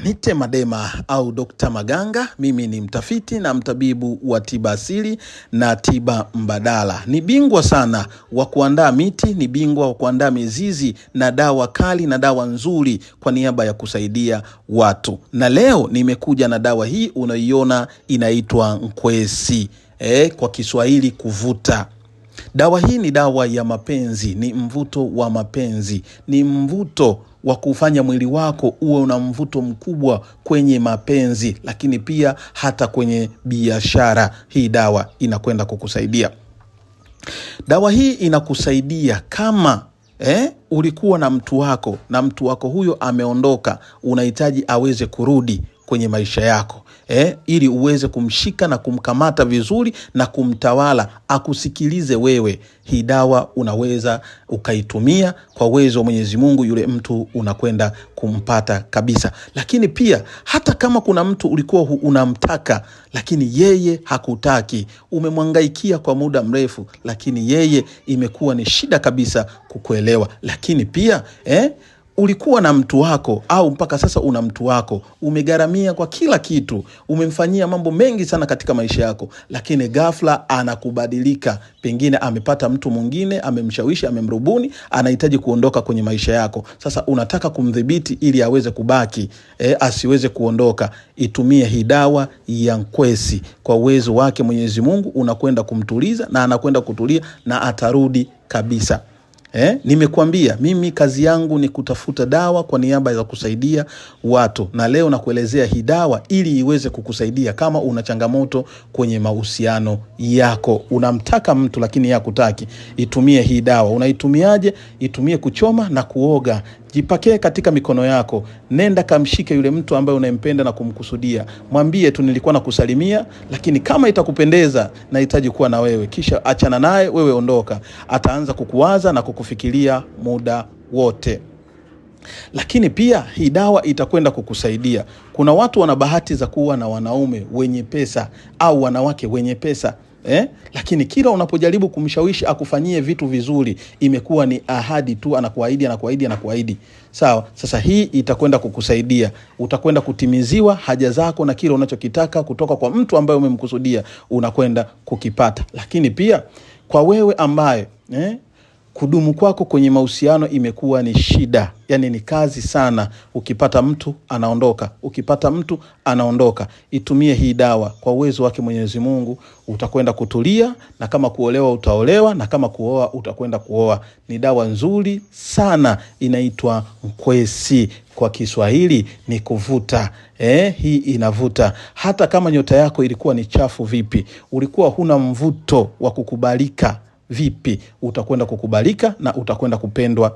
Nite Madema au Dr. Maganga. Mimi ni mtafiti na mtabibu wa tiba asili na tiba mbadala. Ni bingwa sana wa kuandaa miti, ni bingwa wa kuandaa mizizi na dawa kali na dawa nzuri kwa niaba ya kusaidia watu. Na leo nimekuja na dawa hii unaiona inaitwa Nkwesi. Kwa Kiswahili kuvuta. Dawa hii ni dawa ya mapenzi, ni mvuto wa mapenzi, ni mvuto wa kufanya mwili wako uwe una mvuto mkubwa kwenye mapenzi, lakini pia hata kwenye biashara. Hii dawa inakwenda kukusaidia. Dawa hii inakusaidia kama ulikuwa na mtu wako na mtu wako huyo ameondoka, unahitaji aweze kurudi kwenye maisha yako. Ili uweze kumshika na kumkamata vizuri na kumtawala, akusikilize wewe. Hii dawa unaweza ukaitumia kwa uwezo wa Mwenyezi Mungu, yule mtu unakwenda kumpata kabisa. Lakini pia hata kama kuna mtu ulikuwa unamtaka lakini yeye hakutaki, umemwangaikia kwa muda mrefu lakini yeye imekuwa ni shida kabisa kukuelewa. Lakini pia ulikuwa na mtu wako au mpaka sasa una mtu wako, umegaramia kwa kila kitu, umemfanyia mambo mengi sana katika maisha yako, lakini ghafla anakubadilika. Pengine amepata mtu mwingine, amemshawishi, amemrubuni, anahitaji kuondoka kwenye maisha yako. Sasa unataka kumdhibiti ili aweze kubaki, asiweze kuondoka. Itumie hii dawa ya Nkwesi. Kwa uwezo wake Mwenyezi Mungu unakwenda kumtuliza na anakwenda kutulia na atarudi kabisa. Nimekuambia mimi kazi yangu ni kutafuta dawa kwa niaba ya kusaidia watu, na leo nakuelezea hii dawa ili iweze kukusaidia kama una changamoto kwenye mahusiano yako. Unamtaka mtu lakini yeye hakutaki, itumie hii dawa. Unaitumiaje? Itumie kuchoma na kuoga. Jipake katika mikono yako. Nenda kamshike yule mtu ambaye unayempenda na kumkusudia. Mwambie tu nilikuwa nakusalimia, lakini kama itakupendeza nahitaji kuwa na wewe. Kisha achana naye, wewe ondoka. Ataanza kukuwaza na kukufikiria muda wote. Lakini pia hii dawa itakwenda kukusaidia. Kuna watu wana bahati za kuwa na wanaume wenye pesa au wanawake wenye pesa. Lakini kila unapojaribu kumshawishi akufanyie vitu vizuri, imekuwa ni ahadi tu, anakuahidi. Sawa, sasa hii itakwenda kukusaidia. Utakwenda kutimiziwa haja zako na kile unachokitaka kutoka kwa mtu ambaye umemkusudia, unakwenda kukipata. Lakini pia kwa wewe ambaye kudumu kwako kwenye mahusiano imekuwa ni shida, yani ni kazi sana, ukipata mtu anaondoka, ukipata mtu anaondoka, itumie hii dawa. Kwa uwezo wake Mwenyezi Mungu utakwenda kutulia, na kama kuolewa utaolewa, na kama kuoa utakwenda kuoa. Ni dawa nzuri sana, inaitwa Nkwesi. Kwa Kiswahili ni kuvuta. Hii inavuta. Hata kama nyota yako ilikuwa ni chafu vipi, ulikuwa huna mvuto wa kukubalika vipi, utakwenda kukubalika na utakwenda kupendwa.